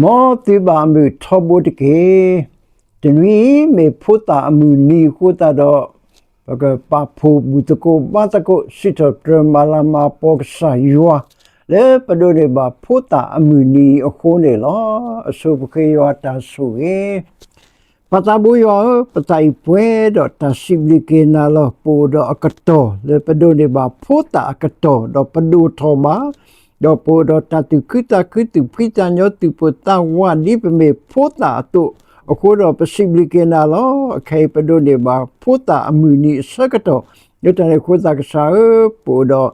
မောတိဘာမီထဘုတ်ကေတနွေမေဖုတာအမူနီခုတာတော့ဘကပဖူဘူတကိုဘာတကိုစီတထမလာမပေါကဆာယောလေပဒိုနေဘာဖုတာအမူနီအခုနေလောအဆုပခေယောတာဆုေပတာဘူယောပတိုင်ပွဲတော့တရှိဘလကေနာလောပိုတော့အကတော်လေပဒိုနေဘာဖုတာအကတော်တော့ပဒိုထောမာတော့ပိုတော့တတုခိတခိတုဖိတညောတုပတဝဒီပမေဖုတာတုအခုတော့ပစိဘလကေနာလောအခေပဒိုနေဘာဖုတာအမူနီစကတော်ညတရခိုတာကစားပိုတော့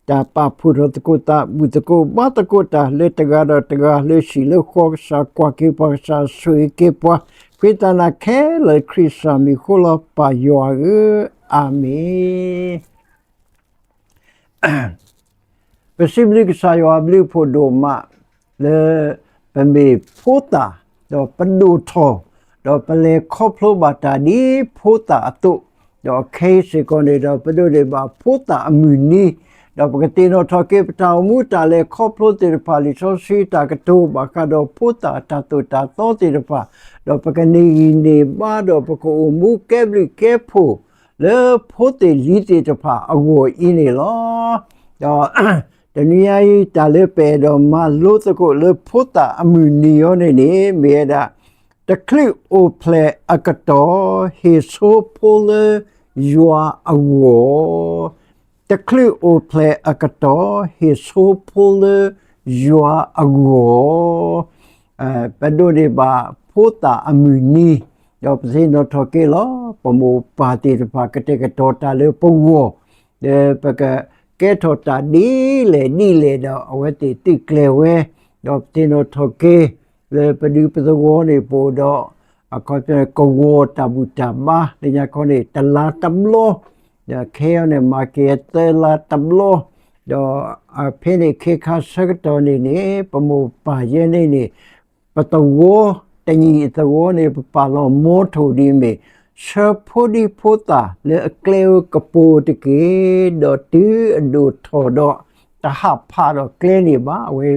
တာပဖုရတကိုတာဘူတကိုဘာတကိုတာလေတကားတော့တကားလေရှိလေခေါ်စားကွာကေပါစားဆွေကေပွားခွေတနာခဲလေခရစ်စမီခိုလပါယောအာမေပစိဘလကစားယောဘလဖို့ဒိုမာလေပမေဖိုတာတော့ပဒိုထောတော့ပလေခေါပလိုဘာတာဒီဖိုတာအတုတော့ခေစေကောနေတော့ပဒိုလေဘာဖိုတာအမူနီတော့ပကတိနောထောကေပတာမူတာလေခေါပလိုတေပါလီဆိုစီတာကတိုဘာကတော့ဖိုတာတာတုတာတော့တေပါတော့ပကနေနေဘာတော့ပကိုမူကေဘလီကေဖိုလေဖိုတေလီတေတပါအဝအင်းနေလောတော့တနည်းအားတာလေပေတော့မလို့တကိုလေဖိုတာအမူနီယောနေနေမေဒါတကလစ်အိုပလေအကတော်ဟေဆိုပိုလေယွာအဝတကလစ်အိုပလေအကတော်ဟေဆိုပိုလေယွာအဝပဒိုဒီဘာဖိုတာအမူနီတော့ပစိနောထောကေလောပမိုပါတီတပါကတေကတော်တာလေပဝဒေပကကဲထောတာဒီလေတော့အဝတိတိကလေဝဲတော့တိနောထောကေလေပဒီပဇဝနေပိုတော့အခုပြကောဝတဘူတမာလေညာခေါနေတလာတမလောညခဲရနေမာကေတလာတမလောတော့အဖေနေခေခါစကတော်နေပမပါရဲနေပတဝတညီတဝနေပါလောမောထိုဒီမေရှဖိုဒီဖိုတာလေကလေကပိုတကေတော့တူအဒိုထောတော့တဟဖာတော့ကလဲနေပါအဝေ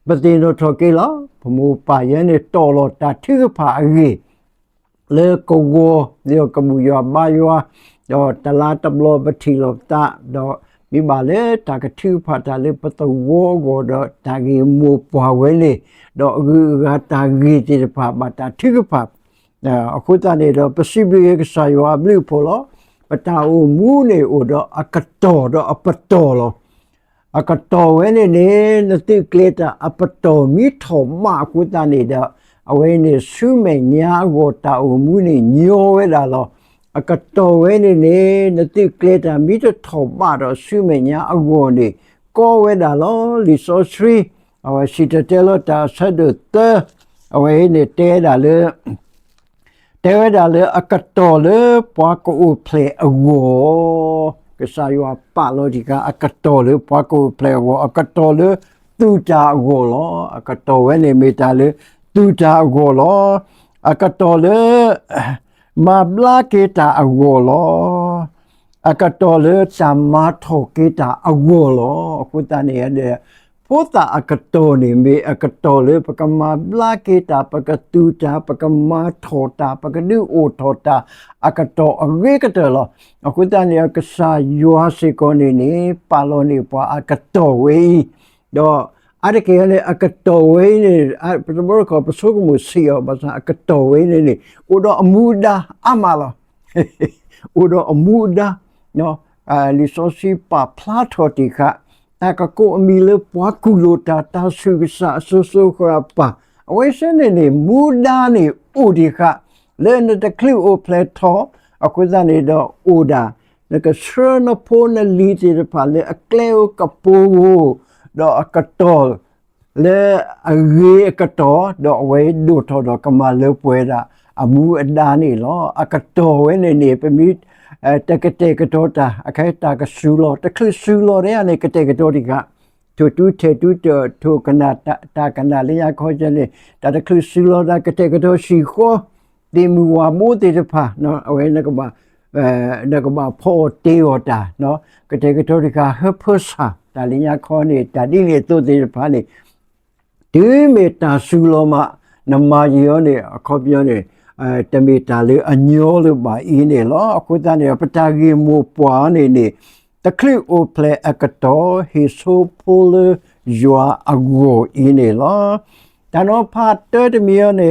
ပတိနောထောကေလောဘမူပါရဲနေတော်လောတာထိဖာအေလေကောဝလေကမူယောဘာယောတော့တလာတဘလောပတိလောတာတော့မိပါလေတာကထိဖာတာလေပတဝောကိုတော့တာဂေမူပွားဝဲလေတော့အခုကတာဂေတိဖာဘာတာထိဖာအခုတနေတော့ပစိဘလကစားယောဘလဖို့လောပတာအိုမူနေအိုတော့အကတော်တော့အပတော်လောအကတော်ဝဲနေနတိကလေတာအပတော်မိထောမကုတနေတော့အဝဲနေဆုမေညာကိုတာအမှုနေညောဝဲတာလောအကတော်ဝဲနေနတိကလေတာမိထောမတော့ဆုမေညာအကိုနေကောဝဲတာလောလီဆိုသရီအဝဲစီတတဲလောတာဆတ်တော့အဝဲနေတဲတာလေတဲဝဲတာလေအကတော်လေပွားကိုဖလေအဝကစားယောပါလောဒီကအကတော်လေပွားကိုဖလေဝအကတော်လေတူတာအဝလောအကတော်ဝဲနေမိတာလေတူတာအဝလောအကတော်လေမဘလာကေတာအဝလောအကတော်လေဇမထောကေတာအဝလောအခုတနေရတဲ့ဖိုတာအကတော်နေမေအကတော်လေပကမဘလာကေတာပကတူတာပကမထောတာပကဒူအိုထောတာအကတော်အဝေကတော်လောအခုတနေကစားယောစေကောနေပါလောနေပွားအကတော်ဝေတော့အဲ့ဒီကလည်းအကတော်ဝေနေပထမကပစုကမှုစီယောဘာသာအကတော်ဝေနေဥတော့အမှုဒါအမလာဥတော့အမှုဒါနော်လီဆိုစီပါဖလာထောတိခတာကကိုအမီလေပွားကူလိုတာတာဆုကဆာဆိုခရပါအဝိစနေမူဒါနေဥဒီခလဲနတကလီအိုပလက်ထောအခုဇာနေတော့ဥဒါလကစရနဖိုနလီတီပါလေအကလေကပိုတော့အကတော်လေအဂေကတော်တော့ဝဲဒုထောတော့ကမလေပွဲတာအမှုအဒါနေလောအကတော်ဝဲနေပမီတကတေကတော်တာအခိုက်တာကဆူလောတခလဆူလောရဲအနေကတေကတော်ဒီကတူတူထေတူထိုကနာတာကနာလေးရခေါ်ကြလေတာတခလဆူလောတာကတေကတော်ရှိခေါ်ဒီမူဝမိုးတေတဖာနော်အဝဲနကဘာဖောတေယောတာနော်ကတေကတော်ဒီကဟဖဆာဒါလေးရခေါ်နေတာဒီလေတူတေတဖာနေ ဒီမေတာဆူလောမနမယောနေအခုပြောနေတမေတာလေအညောလို့ပါအင်းနေလောအခုတန်းနေပတာကြီးမိုးပွားနေတခလီအိုပလေအကတော်ဟီဆိုပိုလယွာအဂိုအင်းနေလောတနောဖတ်တမီယောနေ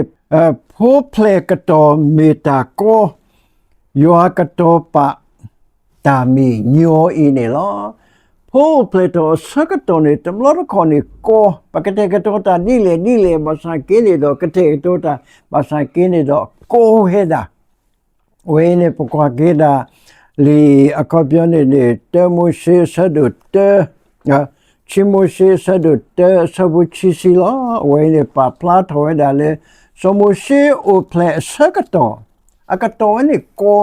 ဖိုးပလေကတော်မေတာကိုယွာကတော်ပါတာမီညောအင်းနေလောဖိုးပလေတော်စကတော်နေတမလို့ခေါ်နေကိုပကတဲ့ကတော်တာနီလေမဆာကင်းနေတော့ကတဲ့တော်တာမဆာကင်းနေတော့ကိုဟဲတာဝဲနေပကွာကေတာလီအခုပြောနေတမိုရှိဆဒုတချီမိုရှိဆဒုတဆဘူချီစီလာဝဲနေပါပလာထော်ဒါလေစမိုရှိအိုပလေစကတော်အကတော်နေကို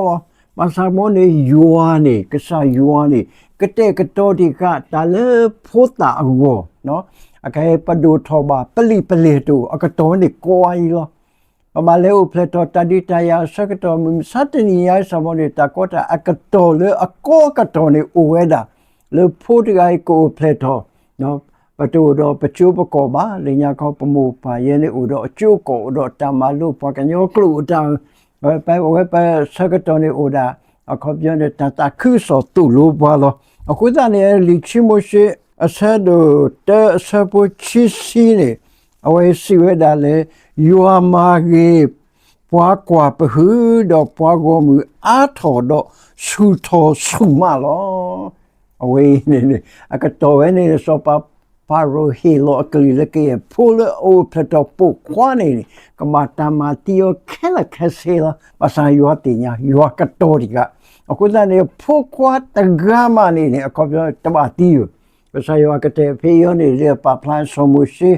မဆာမနေယူဝါနေကဆာယူဝါနေကတဲ့ကတော်ဒီကတာလေဖိုးတာအဝနော်အကဲပဒူထောပါပလီတူအကတော်နေကိုအီလောမလဲဥပလက်တော်တဒီတယာစကတော်မစတနီယာစမနေတာကောတာအကတော်လေအကောကတော်နေဥဝဲတာလေဖို့တဂိုင်ကိုပလက်တော်နော်ပတူတော့ပချိုးပကောပါလေညာခေါပမှုပါရဲနေဥတော့အကျိုးကိုတော့တမလို့ပကညောကလူတောင်ပဲစကတော်နေဥတာအခုပြောနေတာတခုစောတူလို့ပါလို့အခုတည်းနေလီချီမိုရှိအဆဒိုတဆပချီစီနေအဝဲစီဝဲတာလေယူအမာကြီးပွားကွာပဟူတော့ပွားကောမှုအားထော်တော့ဆူထော်ဆူမလောအဝေးနေအကတော်ဝဲနေစောပါပါရိုဟီလောအကလီလကေဖိုလအိုဖလတော့ပုခွာနေကမတာမတီယခဲလခဲဆေလာပစာယောတင်ညာယောကတော်ဒီကအခုတည်းနေဖိုခွာတဂါမနေအခုပြောတမတီယပစာယောကတဲ့ဖေယောနေရပပလန်ဆိုမှုရှိ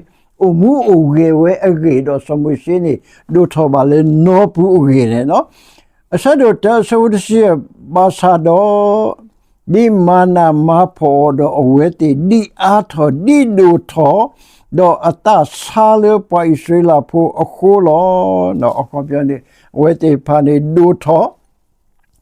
အမှုအဝေဝဲအဂေတော့စမရှိနေဒုထောပါလေနောပူအဂေနေနော်အစတော့တဆဝဒရှိဘာသာတော့ဒီမာနာမဖို့တော့အဝဲတီဒီအားထောဒီဒုထောတော့အတဆာလေပွိုင်ဆွေလာဖို့အခုလောနော်အခုပြောနေဝဲတီဖာနေဒုထော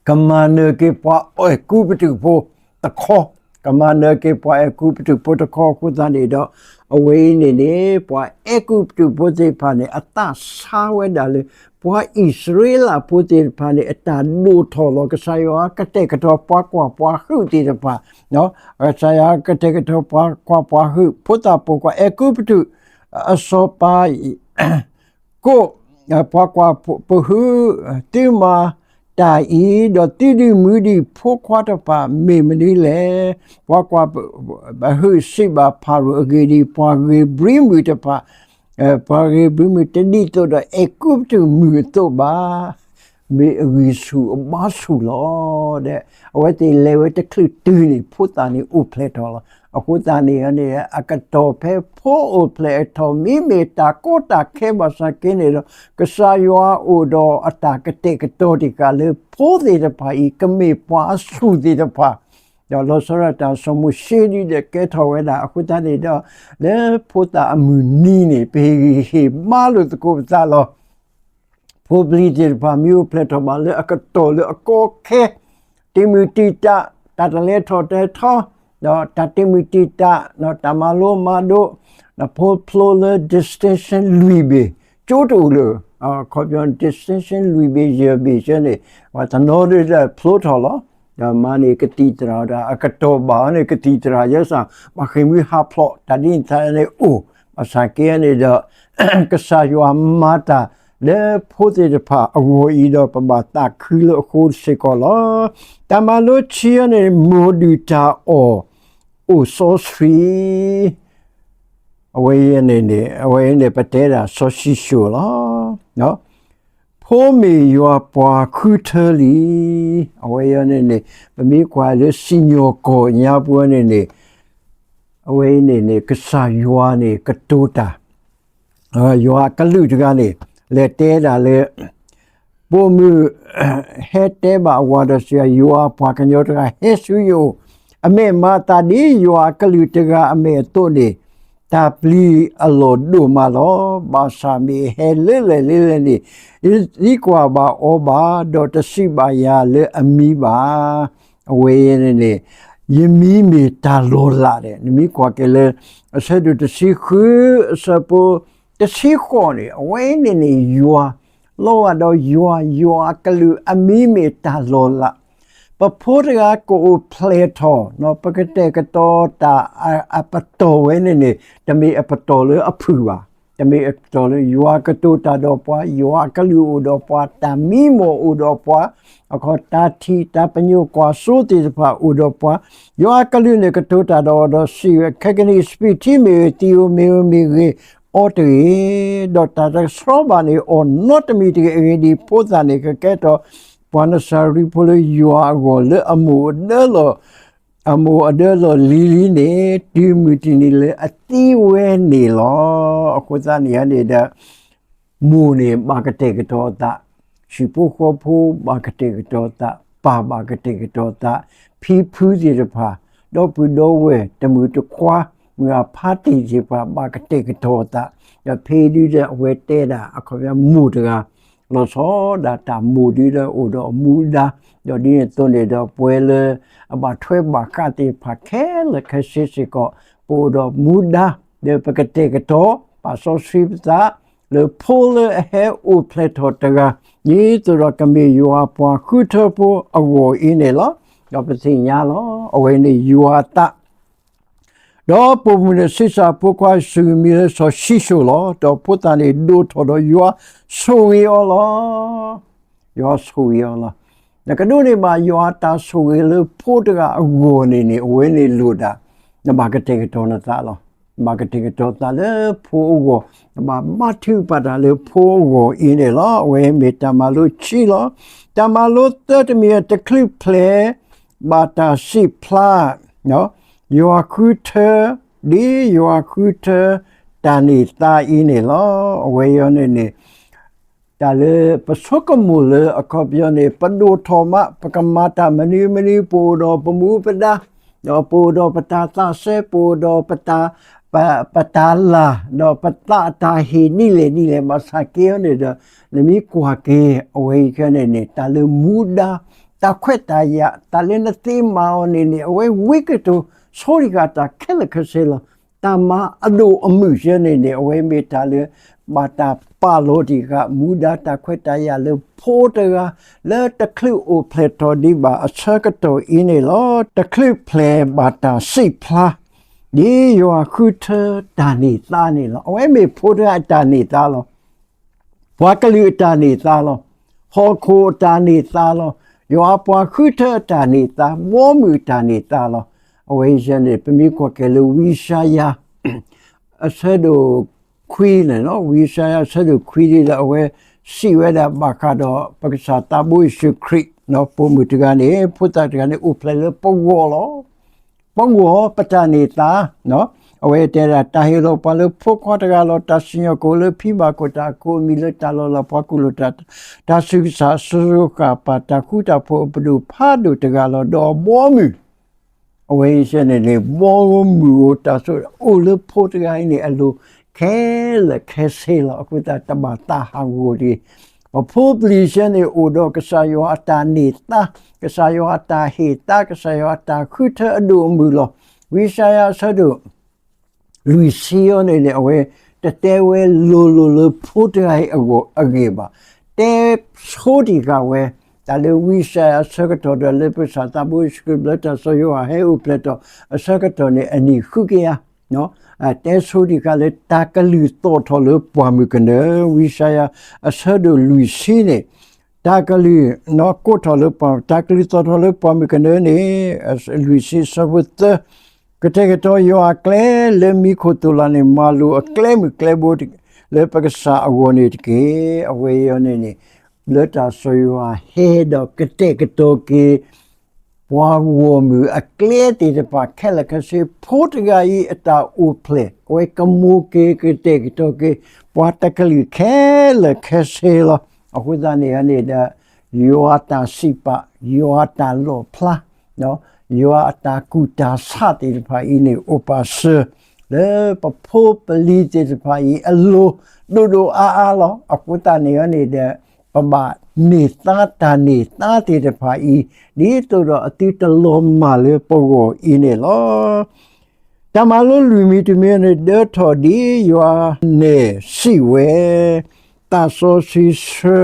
ကမန်နကေပွားအိုကူပတူဖို့တခေါကမန်နကေပွားကူပတူဖို့တခေါခုတန်းနေတော့အဝေးနေပွားအကူတူပိုတေဖာနေအတဆာဝဲဒါလေပွားဣသရေလပိုတေဖာနေအတဒုထောလောကဆာယောကတဲ့ကတော့ပွားကွာပွားဟုတေတပါနော်အဆာယာကတဲ့ကတော့ပွားကွာပွားဟုဖုတာပိုကွာအကူတူအစောပါကိုပွားကွာပဟုတိမာတာဤတော့တိတိမူဒီဖိုခွာတပါမေမနီလေပွားကွာဘဟုစိဘာဖာရအဂေဒီပွားဂေဘရီမူတပါပွားဂေဘရီမူတဒီတော့အကုပ်တူမူတော့ပါမေအဝီစုအမဆူလောတဲ့အဝတ်တေလေဝတ်တခလတူနေဖုတာနေဥပလက်တော်အခုတန်နေအကတော်ဖဲဖိုးဥပလက်တော်မိမေတာကိုတာခဲမစကင်းနေတော့ကဆာယောအိုတော်အတာကတဲ့ကတော်ဒီကလေဖိုးသေးတဲ့ပါဤကမေပွားဆူသေးတဲ့ပါတော့လောစရတာစမှုရှိဒီတဲ့ကဲထော်ဝဲတာအခုတန်နေတော့လေဖိုးတာအမှုနီးနေပေဟေမာလို့တကူစားလောဖိုးပလီတဲ့ပါမျိုးပလက်တော်မှာလေအကတော်လေအကောခဲတိမူတီတာတတလေထော်တဲ့ထော်တော့တတိမီတီတာတော့တမလိုမာဒိုနပိုဖလိုလ distinction လူဘေကျိုးတူလို့ခေါ်ပြန် distinction လူဘေရဘေရှင်နေဝတ်နော်ရဖလိုထော်လောဒါမနီကတိတရာဒါအကတော်ဘာနေကတိတရာရဆာမခိမီဟာဖလောတဒင်းတိုင်းနေအိုအစကေနေတော့ကဆာယောမာတာလေဖို့တဲ့ဖာအဝီတော့ပမာတာခီလို့ခိုးစေကောလောတမလို့ချီနေမိုဒူတာအောအိုဆိုစဖီအဝေးနေပတဲတာဆိုရှိရှိုလောနော်ဖိုးမီယောပွားခုထလီအဝေးနေပမီကွာလေစညိုကိုညာပွားနေအဝေးနေကဆာယောနေကတိုတာယောကလူတကနေလေတဲတာလေပိုမူဟဲတဲဘာဝါဒစယောပွားကညောတကဟဲဆူယောအမေမာတာဒီယောကလူတကအမေတို့နေတာပလီအလောဒူမာလောဘာသာမီဟဲလေနေဒီကွာဘာဩဘာဒေါ်တရှိဘာယာလေအမီဘာအဝေးနေ yemi me ta lo la de mi kwa ke le ase du de si khu ase po de si kho ni we ni yua lo a do yua kalu ami me ta lo la pa pho ga ko play to no pa ke te ka to ta a pa to we ni de mi a pa to le a phu wa de mi a to le yua ka to ta do pwa yua kalu do pwa ta mi mo u do pwa a ko ta thi ta pa nyu kwa so ti pa u do pwa yua kalu ne ka to ta do si ka ke ni speed ti me ti o me ge o te do ta da so ba ni o not me ti ge di po ta ne ka ke to Puana sari polo yua go le amu adelo lili ne timuti ni le ati we ni lo akoza ni ane da mu ne makate ke to ta shipu ko pu makate ke to ta pa makate ke to ta phi phu ji de pha do pu do we tamu to kwa nga party ji pha makate ke to ta ya phe di de we te da akhoya mu de lo so da ta mu di de o do mu da do di to ne do pwe le ba thwe ba ka ti pha khe le khe si ko po do mu da de pa ke te ke to pa so sri ta le po le he o ple to ta ga ni to ro ka me yu a po khu to po a wo in ne lo do pa si nya lo a we ni yu a ta do po mu ne si sa po kwa su mi le so shi shu lo do po ta ne do to do yu a so yo lo yo so yo lo na ka do ne ma yu a ta so ye le po ta ga a wo ni we ni lu da na ba ka te ke to na ta lo ba ka te ke to ta le po wo ba ma thu pa da le po wo in ne lo we me ta ma lu chi lo ta ma lu ta mi te clip play ba ta si pla no your cuter di your cuter tani ta ini lo we yo ne ta le pasok mu le akop yo ne padu thoma pakamata mani po do pamu pada do po do pata ta se po do pata patala do pata ta hi ni le masake ne da ne mi kwa ke we ke ne ta le muda ta khweta ya ta le na ti ma ne we wicked sorry ga ta kele khasela ta ma ado amu je ne we me ta le ma ta pa lo di ga muda ta khweta ya le pho ta ga le ta klu o ple to di ba a circuit to in lo ta klu ple ba ta si pla di yo a khuta ta ni lo we me pho ta ni ta lo wa klu ta ni ta lo ho ko ta ni ta lo yo a pa khuta ta ni ta mo mu ta ni ta lo away jene pemi ko ke le wishaya asedo queen no wishaya asedo queen la away si we da bakado pakisa tabu shi creek no po mutiga ne puta ga ne uple le pongo patani ta no away te da tahilo pa le poko ta lo ta sinyo ko le piba ko ta ko mi le ta lo la pa ku lo ta su sa su ka pa ta ku ta po bu pa do ta ga lo do bo mu away jene ne bo mu ta so o le po ta ga ni a lo ke le ke se la ku ta ta ba ta ha wo di a po pli jene o do ka sa yo ata ni ta ka sa yo ata he ta ka sa yo ata khu ta do mu lo wi sa ya sa do Lucio ne away the te we lo po ta ai ago age ba te so di ga we ta le wi sa circuit de le sa ta bu script ta so yo he u pleto a circuit ne ani khu ke ya no a te so di ka le ta ka lu to tho le pwa mu ke ne wi sa ya a so do lu si ne ta ka lu no ko tho le pa ta ka lu to tho le pwa mu ke ne lu si so with que te to yo a cle le mi ko to la ne malu a cle mi cle bo le pa ka sa a wo ne ke a we yo ne le ta so yo a he do que te to ke wa wo mu a cle te de pa kele ka se pot ga yi ta u ple ko ka mu ke te to ke pa ta ka li ke le ke se la a hu da ne da yo ata sipa yo ata lo pla no yo ata kuta sa te pa ine opa se le pa po peli te pa i alo do a lo akuta ne de pa ba နေတာတေတဖာဤဒီတော့အတိတလုံးမလေးပေါ်ကိုဤနေလောတမလို့လူမီတမီနဲ့ဒေထော်ဒီရွာနေစီဝဲတာဆိုစီဆာ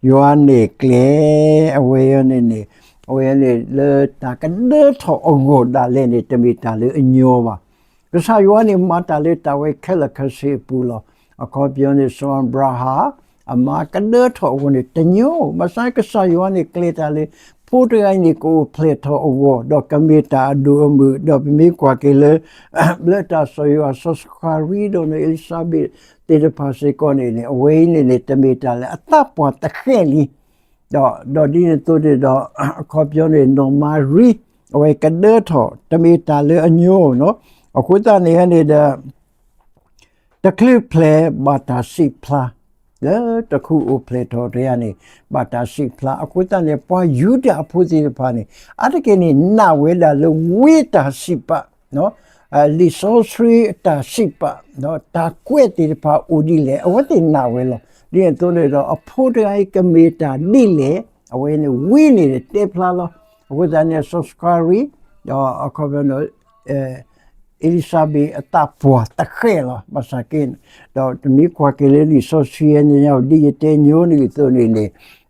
ရွာနေကလေအဝေးနေလေတာကဒေထော်အဂိုဒါလည်းနေတမီတာလေအညောပါကစားရွာနေမတာလေတာဝဲခဲလခစီပူလောအခုပြောနေဆွမ်ဘရာဟာအမကဒေထော်ဝင်တညောမဆိုင်ကစားရွာနေကလေတာလေပိုးတိုင်းနေကိုဖလက်ထောအဝတော့ကမီတာဒူမှုတော့မီကွာကေလေဘလက်တာဆိုရဆော့စခါရီဒိုနေအလီဆာဘက်တေတပါစေကောနေအဝေးနေတမီတာလေအတပ်ပေါ်တခဲလီတော့ဒီတို့တော့ခေါ်ပြောနေနော်မာရီအဝေးကဒေထောတမီတာလေအညိုနော်အခုတနေရနေတဲ့တကလစ်ဖလေဘာတာစီဖလာတခုအိုပလက်တော်တွေကနေဘာတာစီဖလာအခုတနေပွားယူတာအဖို့စီဖာနေအတကယ်နေနာဝဲလာလို့ဝေတာစီပါနော်လီဆိုစရီတာစီပါနော်တာကွဲ့တီဖာဦးဒီလေအဝတ်တင်နာဝဲလို့ဒီတော့လေတော့အဖို့တိုင်းကမီတာဒီလေအဝဲနေဝင်းနေတဲ့တေဖလာလို့အခုတနေဆော့စကာရီတော့အခုဘယ်နော်အလီဆာဘီအတာပွားတခဲလားမစကင်တော့မိခွာကလေးလီဆိုစီယန်ညောဒီတဲညိုနေသူနေ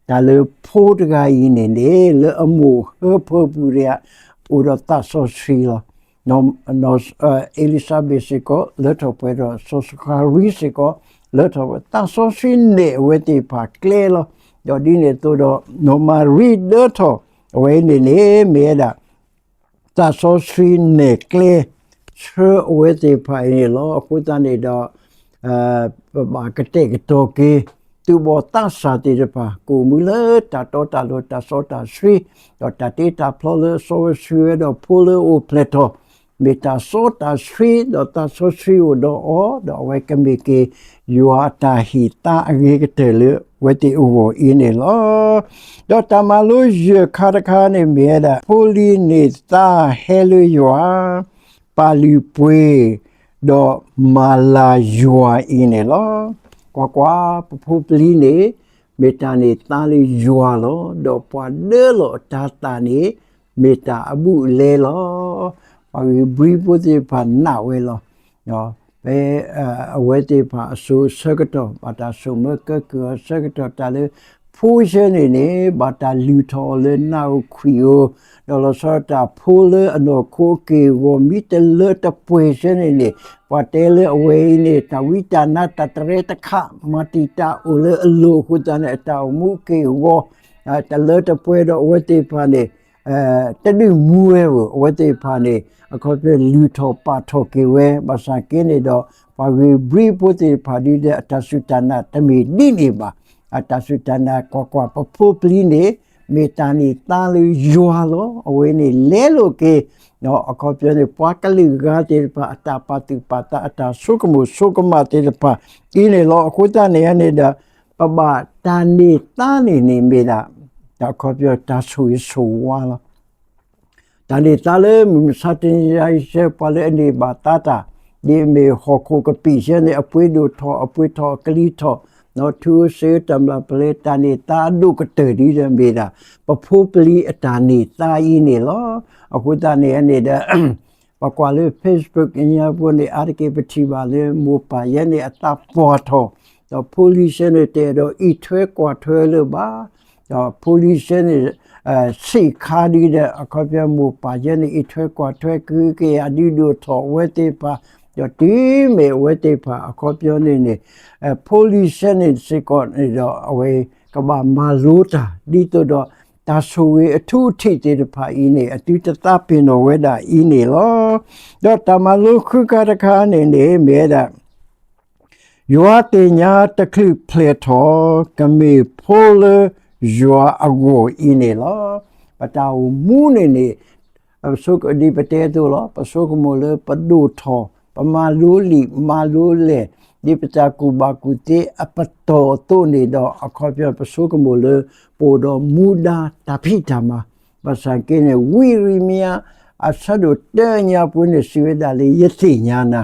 ဒါလေဖိုးတကကြီးနေလေအမှုဟောပူရဥရတာဆိုစီလာနော်အလီဆာဘီစကိုလက်တော့ပွဲတော့ဆိုစကာရီစကိုလက်တော့တာဆိုစီနေဝဲတီပါကလေလောတော့ဒီနေတော့နော်မာရီဒတ်တော့ဝဲနေမေဒါတာဆိုစီနေကလေဆွေဝဲတေဖိုင်လောအခုတနေတော့ဘာကတဲ့ကတော့ကေသူဘောတဆာတေပါကိုမူလတာတော့တာလို့တာစောတာဆွေတော့တာတေတာဖလောဆိုဆွေတော့ပိုလအိုပလက်တော့မေတာစောတာဆွေတော့တာဆိုဆွေတော့အော်တော့ဝဲကမေကေယူအတာဟီတာအငေကတဲ့လေဝဲတေအိုကိုအင်းနေလောတော့တမလို့ရခါတခါနေမြဲတာပိုလီနေတာဟဲလူရွာပါလီပွေတော့မာလာယွာအင်းနေလောကွာပပူပလီနေမေတာနေတာလီယွာလောတော့ပွားနေလောတာနေမေတာအမှုလဲလောပါဘရီပိုတေပါနာဝဲလောနော်ဘယ်အဝဲတေပါအဆူစကတော့ဘာတာဆုမကကစကတော့တာလေဖိုးရှင်နေဘာတာလူထော်လေနောက်ခွီယိုတော့လဆောတာဖိုးလေအနော်ခိုကေဝမီတလတပွေရှင်နေဘာတဲလေအဝေးနေတဝိတနာတတရေတခမတိတာအိုလေအလိုခုတနဲ့တောင်မူကေဝတလတပွေတော့ဝတိဖာနေတတိမူဝဲဝတိဖာနေအခုပြလူထော်ပါထော်ကေဝဲဘာသာကင်းနေတော့ဘာဝီဘရီပိုတေဖာဒီတဲ့အတဆုတနာတမီဒီနေပါအတဆုတနာကွာပပူပလီနေမေတာနေတာလူယွာလောအဝေးနေလဲလို့ကေနော်အခုပြနေပွားကလေးကတဲ့ပါအတာပါတူပါတာအတာဆုကမှုဆုကမတဲ့ပါအင်းလေလောအခုတနေရနေတာပပတာနေတာနေမေတာတော့အခုပြတာဆူဆူဝါလောတာနေတာလေမစတင်ရိုက်ရှက်ပါလေနေပါတာဒီမေဟခုကပိရှနေအပွေးတို့ထောအပွေးထောကလီထောနော်သူစေတမလာပလေတာနေတာဒုကတေဒီရမေတာပဖိုးပလီအတာနေတာဤနေလောအခုတနေရနေတဲ့ပကွာလေ Facebook အညာပေါ်နေအာကေပတိပါလေမူပါရနေအတာပေါ်ထောတော့ police နေတဲ့တော့ဤထွဲကွာထွဲလို့ပါတော့ police နေစိတ်ခါဒီတဲ့အခေါ်ပြမှုပါရနေဤထွဲကွာထွဲကူကေအဒီတို့ထောဝဲတေပါတော့ဒီမေဝဲတေပါအခေါ်ပြောနေpolice နေစိတ်ကောနေတော့အဝေးကဘာမာလိုတာဒီတော့တာဆူဝေအထူးထိတဲ့ဖာအင်းနေအတူတတပင်တော်ဝဲတာအင်းနေလောတော့တမလုခုကတခါနေမဲတာယောတင်ညာတခလိဖလက်တော်ကမေဖိုလယောအကိုအင်းနေလောပတောင်မူးနေဆုကဒီပတဲတို့လောပဆုကမလပဒုထောပမာလိုလီမာလိုလေဒီပတာကူဘာကူတေအပတောတိုနေတော့အခေါ်ပြပဆုကမလပိုတော်မူဒါတဖိတမပစကင်းဝီရီမီယာအဆဒုတဲညာပွနေစီဝဒလေယသိညာနာ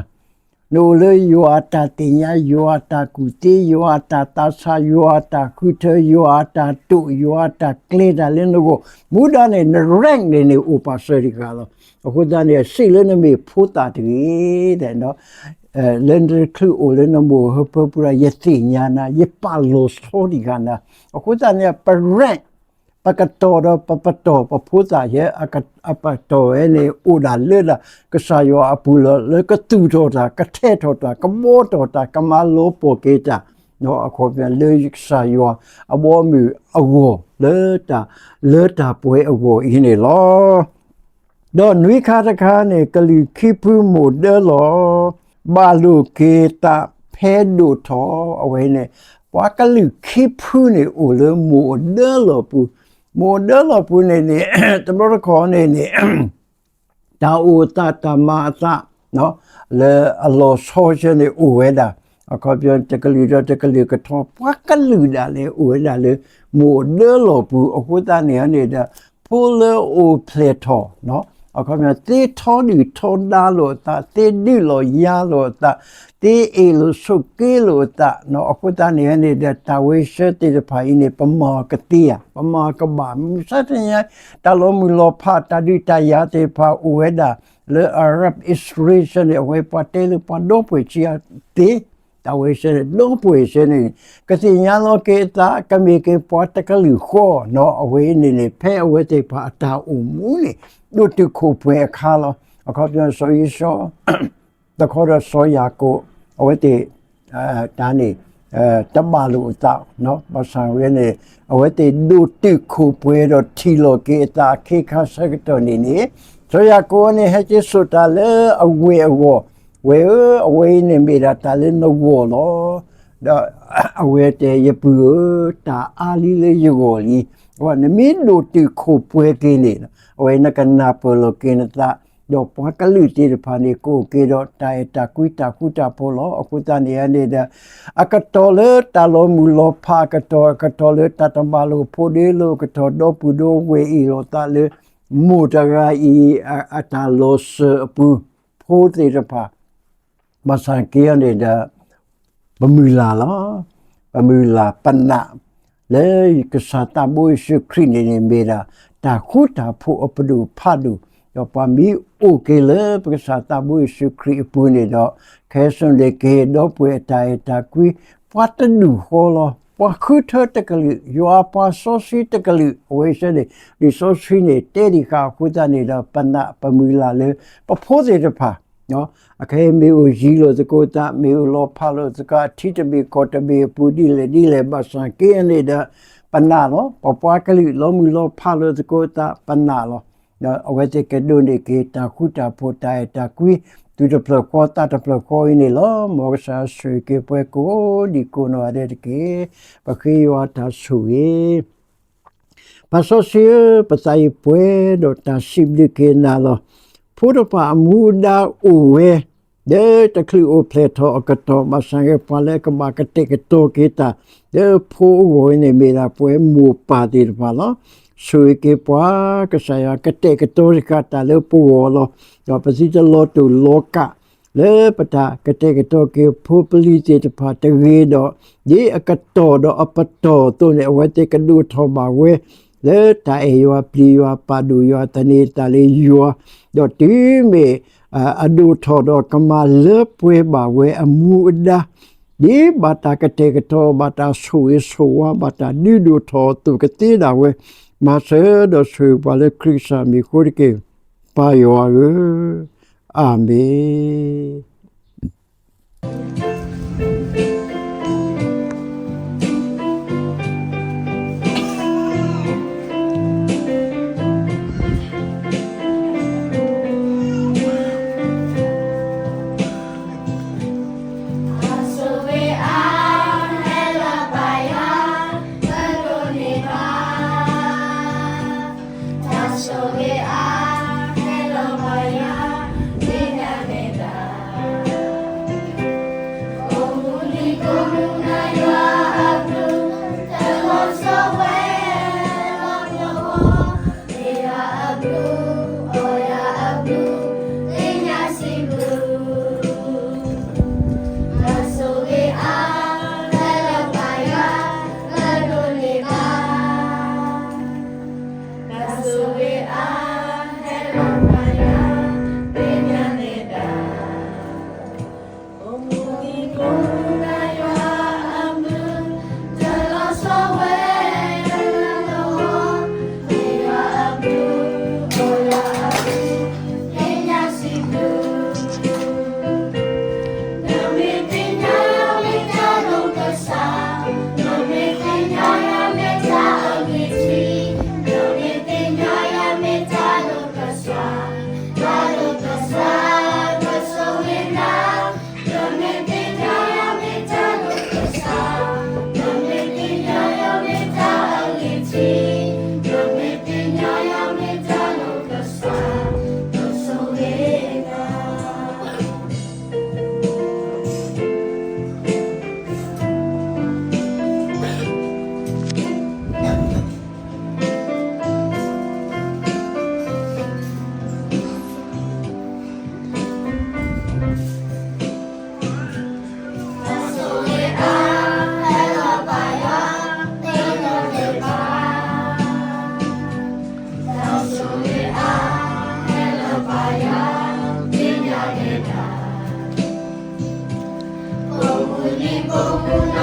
no le yuata tinya yuata kuti yuata tasa yuata kuta yuata tu yuata kleda lenogo muda ne rank ne upasari kalo akuda ne silene me puta ti de no lender klu ole no mo hopura yeti nyana yepalo sodi kana akuda ne rank pakatoro papato paputa ye apato ene uda leda kasayo apulo le katutota katetota kamotota kamalo poketa no akobya le kasayo abomu ago leta pwe ago ine lo do nui khataka ne kali khipu modelo balu keta phedu tho awe ne wa kali khipu ne ole modelo pu modelo pune ne tamro ko ne ta u ta ma ta no le alo soje ne ueda akobyo tekali ka tho pakalu da le ueda le modelo pu okuta ne da pole o pleto no akobyo te tho ni tho da lo ta te ni lo ya lo ta te e lo so ke lo ta no akuta ne da ta we she te pa ine pama ka tia pama ka ba sa te nya ta lo mu lo pha ta di ta ya te pa ueda le arab israel ne we pa te le pa do pwe chia te ta we she do pwe she ne ka ti nya lo ke ta ka me ke pa ta ka lu kho no we ne phe we te pa ta u mu ne do te ko pwe kha lo akobyo so yi so ta kho da so ya ko awe te ta ni tabalu ta no basan we ne awe te du ti khu pwe do thi lo ke ta ke kha sa to ni so ya ko ne ha che so ta le awe ne me da ta le no wo lo da awe te ye pu ta ali le yo li wa ne mi du ti khu pwe ke ni awe na ka na po lo ke na ta do pa ka lu ti pa ni ko ke do ta kuita polo akuta ni ane da akatole ta lo mu lo pa akatole ta tambalo podelo kato do pu do we I lo ta le mu ta ga I ata lo se pu po ti pa masan ke ane da bamula panna le kesata boy se krini ni mera ta kuta po opedu padu do pa mi o ke le pesa tabu su kri pune do keson de ke do pwe ta kui pata du holo pa khutha takali yo apa so si takali we se de di so si ne te di ka khuta ne do panna pamula le pa pho se de pa no akhe me o ji lo de ko ta me o lo pha lo de ka thi te be ko te be pu di le ba sa ke ne da panna lo pa kali lo mu lo pha lo de ko ta panna lo awe te ke do ne ke ta khuta po ta kui tu de plo ko ta ni lo mo sa su ke pwe ko di ko no ade ke pa ke yo ta su e pa so si pa sai pwe do ta sib de ke na lo po do pa mu da uwe de ta kli o pleto ka to ma sa ke pa le ka ba ka te ke to ke ta de po wo ne me la pwe mu pa di pa lo sui ke pwa ka saya ka te ka to ka ta le pu lo do pa si lo tu lo ka le pata ka te ka to ke pu pli te pa te ge do ye ka to do apa to ne wa te ka du tho ba we le ta e yo pli yo pa du yo ta ni ta le yo do ti me a du tho do ka ma le pwe ba we a mu da di bata ka te ka to bata sui wa bata ni du tho tu ka ti da we ma se do su vale krisa mi kurike pa yo amen Bumuli bumula